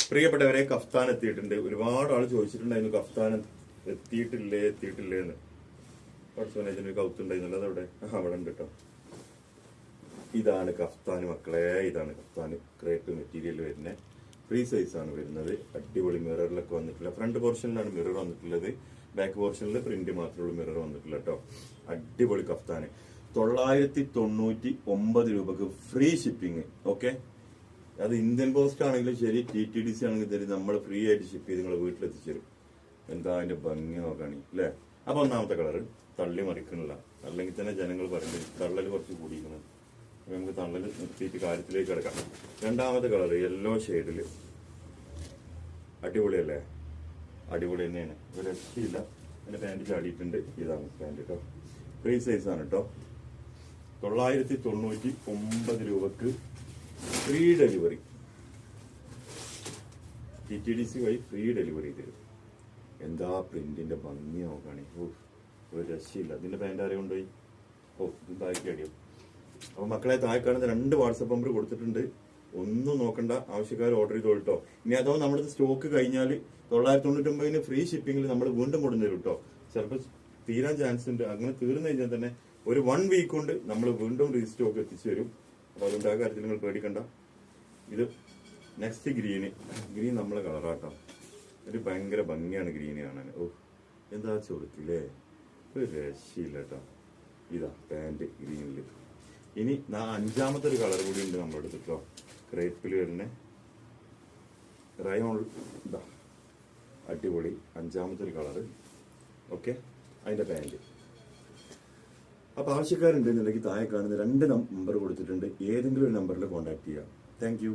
പ്രിയപ്പെട്ടവരെ, കഫ്താൻ എത്തിയിട്ടുണ്ട്. ഒരുപാട് ആൾ ചോദിച്ചിട്ടുണ്ടായിരുന്നു കഫ്താൻ എത്തിയിട്ടില്ലേ എന്ന്. വാട്സ്ആപ്പിന് കൗത്തുണ്ടായിരുന്നല്ലോ, അതവിടെ അവിടെ ഉണ്ട് കേട്ടോ. ഇതാണ് കഫ്താൻ മക്കളെ, ഇതാണ് കഫ്താൻ. ക്രേപ്പ് മെറ്റീരിയൽ വരുന്നത്, ഫ്രീ സൈസ് ആണ് വരുന്നത്. അടിപൊളി മിററിലൊക്കെ വന്നിട്ടില്ല. ഫ്രണ്ട് പോർഷനിലാണ് മിറർ വന്നിട്ടുള്ളത്, ബാക്ക് പോർഷനിൽ പ്രിന്റ് മാത്രമുള്ള മിറർ വന്നിട്ടില്ല കേട്ടോ. അടിപൊളി കഫ്താന് 999 രൂപക്ക് ഫ്രീ ഷിപ്പിംഗ്. ഓക്കെ, അത് ഇന്ത്യൻ പോസ്റ്റ് ആണെങ്കിലും ശരി, TTDC ആണെങ്കിലും ശരി, നമ്മൾ ഫ്രീ ആയിട്ട് ഷിപ്പ് ചെയ്ത് നിങ്ങളെ വീട്ടിലെത്തിച്ചേരും. എന്താ അതിന്റെ ഭംഗി നോക്കാണി അല്ലേ. അപ്പൊ ഒന്നാമത്തെ കളറ് തള്ളി മറിക്കണില്ല, അല്ലെങ്കിൽ തന്നെ ജനങ്ങൾ പറയുന്നത് തള്ളൽ കുറച്ച് കൂടിയിരിക്കണം. നമുക്ക് തള്ളൽ നിർത്തിയിട്ട് കാര്യത്തിലേക്ക് കിടക്കാം. രണ്ടാമത്തെ കളറ് യെല്ലോ ഷെയ്ഡില് അടിപൊളിയല്ലേ, അടിപൊളി തന്നെയാണ്, ഒരു രക്ഷയില്ല. എന്റെ പാന്റ് ചാടിയിട്ടുണ്ട്. ഇതാണ് പാന്റ് കേട്ടോ, ഫ്രീ സൈസ് ആണ് കേട്ടോ. 999 രൂപക്ക് ഫ്രീ ഡെലിവറി, TTDC വഴി ഫ്രീ ഡെലിവറി തരും. എന്താ പ്രിന്റിന്റെ ഭംഗി നോക്കാണി, ഒരു രക്ഷയില്ല. ഇതിന്റെ പാന്റ് ആരെയും കൊണ്ടുപോയി ഇത് താക്കി അടിയും. അപ്പൊ മക്കളെ, താഴെ കാണുന്ന 2 വാട്സപ്പ് നമ്പർ കൊടുത്തിട്ടുണ്ട്. ഒന്നും നോക്കണ്ട, ആവശ്യക്കാർ ഓർഡർ ചെയ്തോളൂ കേട്ടോ. ഇനി അഥവാ നമ്മുടെ സ്റ്റോക്ക് കഴിഞ്ഞാൽ 999 ഫ്രീ ഷിപ്പിംഗിൽ നമ്മൾ വീണ്ടും കൊണ്ടുവരും കേട്ടോ. ചിലപ്പോൾ തീരാൻ ചാൻസ് ഉണ്ട്. അങ്ങനെ തീർന്നു കഴിഞ്ഞാൽ തന്നെ ഒരു 1 വീക്ക് കൊണ്ട് നമ്മൾ വീണ്ടും റീസ്റ്റോക്ക് എത്തിച്ചു തരും. അപ്പൊ അതുകൊണ്ട് ആ കാര്യത്തിൽ നിങ്ങൾ പേടിക്കണ്ട. ഇത് നെക്സ്റ്റ് ഗ്രീൻ നമ്മളെ കളറാട്ടോ. ഒരു ഭയങ്കര ഭംഗിയാണ് ഗ്രീന് കാണാൻ. എന്താ ചോദിക്കില്ലേ, ഒരു രക്ഷയില്ല കേട്ടോ. ഇതാ പാന്റ് ഗ്രീനില്. ഇനി 5ാമത്തെ ഒരു കളർ കൂടി ഉണ്ട് നമ്മുടെ അടുത്ത് കേട്ടോ. ക്രേപ്പിൽ വരുന്ന റയോൺ, ഇതാ അടിപൊളി 5ാമത്തെ ഒരു കളറ്. ഓക്കെ, അതിന്റെ പാന്റ്. അപ്പൊ ആവശ്യക്കാരുണ്ടെന്നുണ്ടെങ്കിൽ താഴെ കാണുന്ന 2 നമ്പർ കൊടുത്തിട്ടുണ്ട്. ഏതെങ്കിലും ഒരു നമ്പറിൽ കോൺടാക്ട് ചെയ്യാം. Thank you.